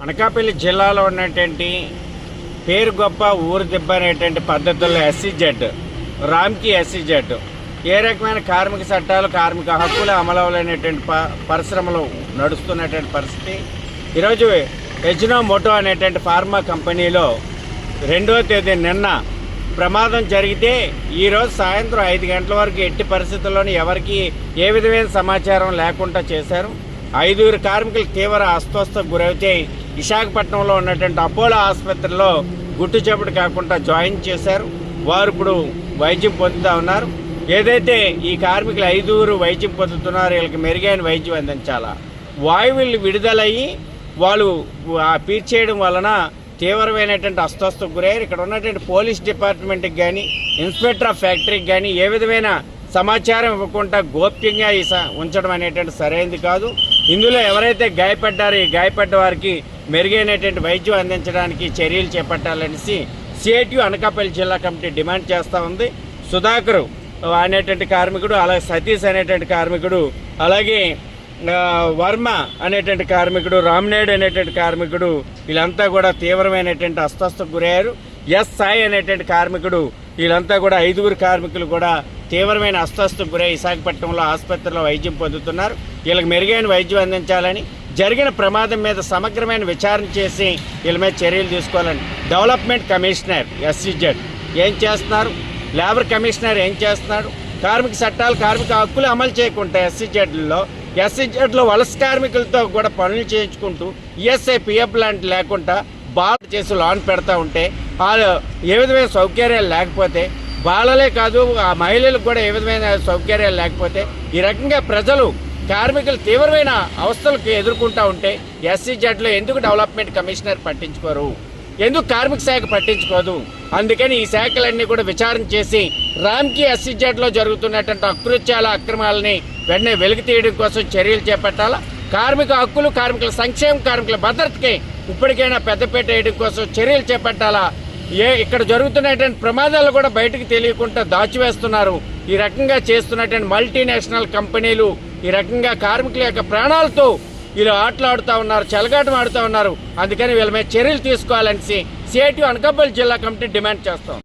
అనకాపల్లి జిల్లాలో ఉన్నటువంటి పేరు గొప్ప ఊరు దిబ్బ అనేటువంటి పద్ధతుల్లో ఎస్సీజెడ్ రామ్కి ఎస్సీజెడ్ ఏ రకమైన కార్మిక చట్టాలు కార్మిక హక్కులు అమలవలేనటువంటి పరిశ్రమలు నడుస్తున్నటువంటి పరిస్థితి. ఈరోజు ఎజినోమోటో అనేటువంటి ఫార్మా కంపెనీలో 2వ తేదీ నిన్న ప్రమాదం జరిగితే ఈరోజు సాయంత్రం 5 గంటల వరకు ఎట్టి పరిస్థితుల్లోనూ ఎవరికి ఏ విధమైన సమాచారం లేకుండా చేశారు. 5 కార్మికులు తీవ్ర అస్వస్థకు గురైతే విశాఖపట్నంలో ఉన్నటువంటి అపోలో ఆసుపత్రిలో గుట్టు చప్పుడు కాకుండా జాయిన్ చేశారు. వారు ఇప్పుడు వైద్యం పొందుతూ ఉన్నారు. ఏదైతే ఈ కార్మికులు 5 వైద్యం పొందుతున్నారో వీళ్ళకి మెరుగైన వైద్యం అందించాలా. వాయువులు విడుదలయ్యి వాళ్ళు పీల్చేయడం వలన తీవ్రమైనటువంటి అస్వస్థకు గురయ్యారు. ఇక్కడ ఉన్నటువంటి పోలీస్ డిపార్ట్మెంట్కి కానీ ఇన్స్పెక్టర్ ఆఫ్ ఫ్యాక్టరీకి కానీ ఏ విధమైన సమాచారం ఇవ్వకుండా గోప్యంగా ఉంచడం అనేటువంటి సరైనది కాదు. ఇందులో ఎవరైతే గాయపడ్డారో ఈ గాయపడ్డ వారికి మెరుగైనటువంటి వైద్యం అందించడానికి చర్యలు చేపట్టాలనేసి సిఐటియు అనకాపల్లి జిల్లా కమిటీ డిమాండ్ చేస్తూ ఉంది. సుధాకర్ అనేటువంటి కార్మికుడు, అలాగే సతీష్ అనేటువంటి కార్మికుడు, అలాగే వర్మ అనేటువంటి కార్మికుడు, రామ్నాయుడు అనేటువంటి కార్మికుడు వీళ్ళంతా కూడా తీవ్రమైనటువంటి అస్వస్థకు గురయ్యారు. ఎస్ సాయి అనేటువంటి కార్మికుడు వీళ్ళంతా కూడా 5 కార్మికులు కూడా తీవ్రమైన అస్వస్థకు గురై విశాఖపట్నంలో ఆసుపత్రిలో వైద్యం పొందుతున్నారు. వీళ్ళకి మెరుగైన వైద్యం అందించాలని, జరిగిన ప్రమాదం మీద సమగ్రమైన విచారణ చేసి వీళ్ళ మీద చర్యలు తీసుకోవాలని డెవలప్మెంట్ కమిషనర్ ఎస్సీజెడ్ ఏం చేస్తున్నారు, లేబర్ కమిషనర్ ఏం చేస్తున్నాడు, కార్మిక చట్టాలు కార్మిక హక్కులు అమలు చేయకుండా ఎస్సీజెడ్లో వలస కార్మికులతో కూడా పనులు చేయించుకుంటూ ఈఎస్ఐ పిఎఫ్ లాంటి లేకుండా బాధ చేసి లోన్ పెడతా ఉంటే వాళ్ళు ఏ విధమైన సౌకర్యాలు లేకపోతే, బాలలే కాదు ఆ మహిళలకు కూడా ఏ విధమైన సౌకర్యాలు లేకపోతే ఈ రకంగా ప్రజలు కార్మికులు తీవ్రమైన అవస్థలకు ఎదుర్కొంటూ ఉంటే ఎస్సీజెడ్లో ఎందుకు డెవలప్మెంట్ కమిషనర్ పట్టించుకోరు, ఎందుకు కార్మిక శాఖ పట్టించుకోదు? అందుకని ఈ శాఖలన్నీ కూడా విచారణ చేసి రామ్కి ఎస్సీజెడ్లో జరుగుతున్నటువంటి అకృత్యాల అక్రమాలని వెంటనే వెలికి తీయడం కోసం చర్యలు చేపట్టాలా. కార్మిక హక్కులు, కార్మికుల సంక్షేమం, కార్మికుల భద్రతకి ఇప్పటికైనా పెద్దపీట వేయడం కోసం చర్యలు చేపట్టాలా. ఇక్కడ జరుగుతున్నటువంటి ప్రమాదాలు కూడా బయటకు తెలియకుండా దాచివేస్తున్నారు. ఈ రకంగా చేస్తున్నటువంటి మల్టీనేషనల్ కంపెనీలు ఈ రకంగా కార్మికుల యొక్క ప్రాణాలతో వీళ్ళు ఆటలాడుతూ ఉన్నారు, చెలగాటం ఆడుతూ ఉన్నారు. అందుకని వీళ్ళ మీద చర్యలు తీసుకోవాలని సిఐటియు అనకాపల్లి జిల్లా కమిటీ డిమాండ్ చేస్తాం.